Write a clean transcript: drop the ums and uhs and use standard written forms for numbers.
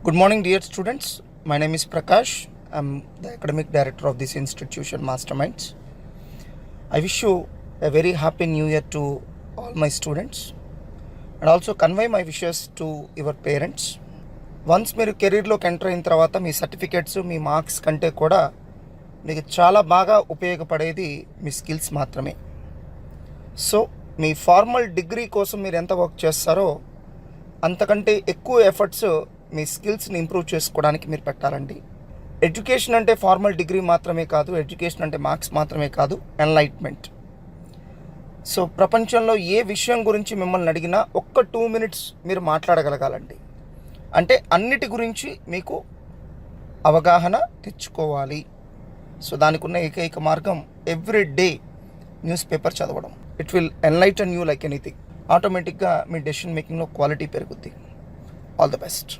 Good morning, dear students. My name is Prakash. I'm the academic director of this institution, Masterminds. I wish you a very happy new year to all my students and also convey my wishes to your parents. Once మీరు కెరీర్లోకి enter అయిన తర్వాత మీ certificates మీ marks కంటే కూడా మీకు చాలా బాగా ఉపయోగపడేది మీ skills మాత్రమే. సో మీ ఫార్మల్ డిగ్రీ కోసం మీరు ఎంత వర్క్ చేస్తారో అంతకంటే ఎక్కువ ఎఫర్ట్స్ మీ స్కిల్స్ని ఇంప్రూవ్ చేసుకోవడానికి మీరు పెట్టాలండి. ఎడ్యుకేషన్ అంటే ఫార్మల్ డిగ్రీ మాత్రమే కాదు, ఎడ్యుకేషన్ అంటే మార్క్స్ మాత్రమే కాదు, ఎన్లైట్మెంట్. సో ప్రపంచంలో ఏ విషయం గురించి మిమ్మల్ని అడిగినా ఒక్క 2 minutes మీరు మాట్లాడగలగాలండి. అంటే అన్నిటి గురించి మీకు అవగాహన తెచ్చుకోవాలి. సో దానికి ఉన్న ఏకైక మార్గం ఎవ్రీ డే న్యూస్ పేపర్ చదవడం. It will enlighten you like anything. ఆటోమేటిక్గా మీ డెసిషన్ మేకింగ్లో క్వాలిటీ పెరుగుద్ది. All the best.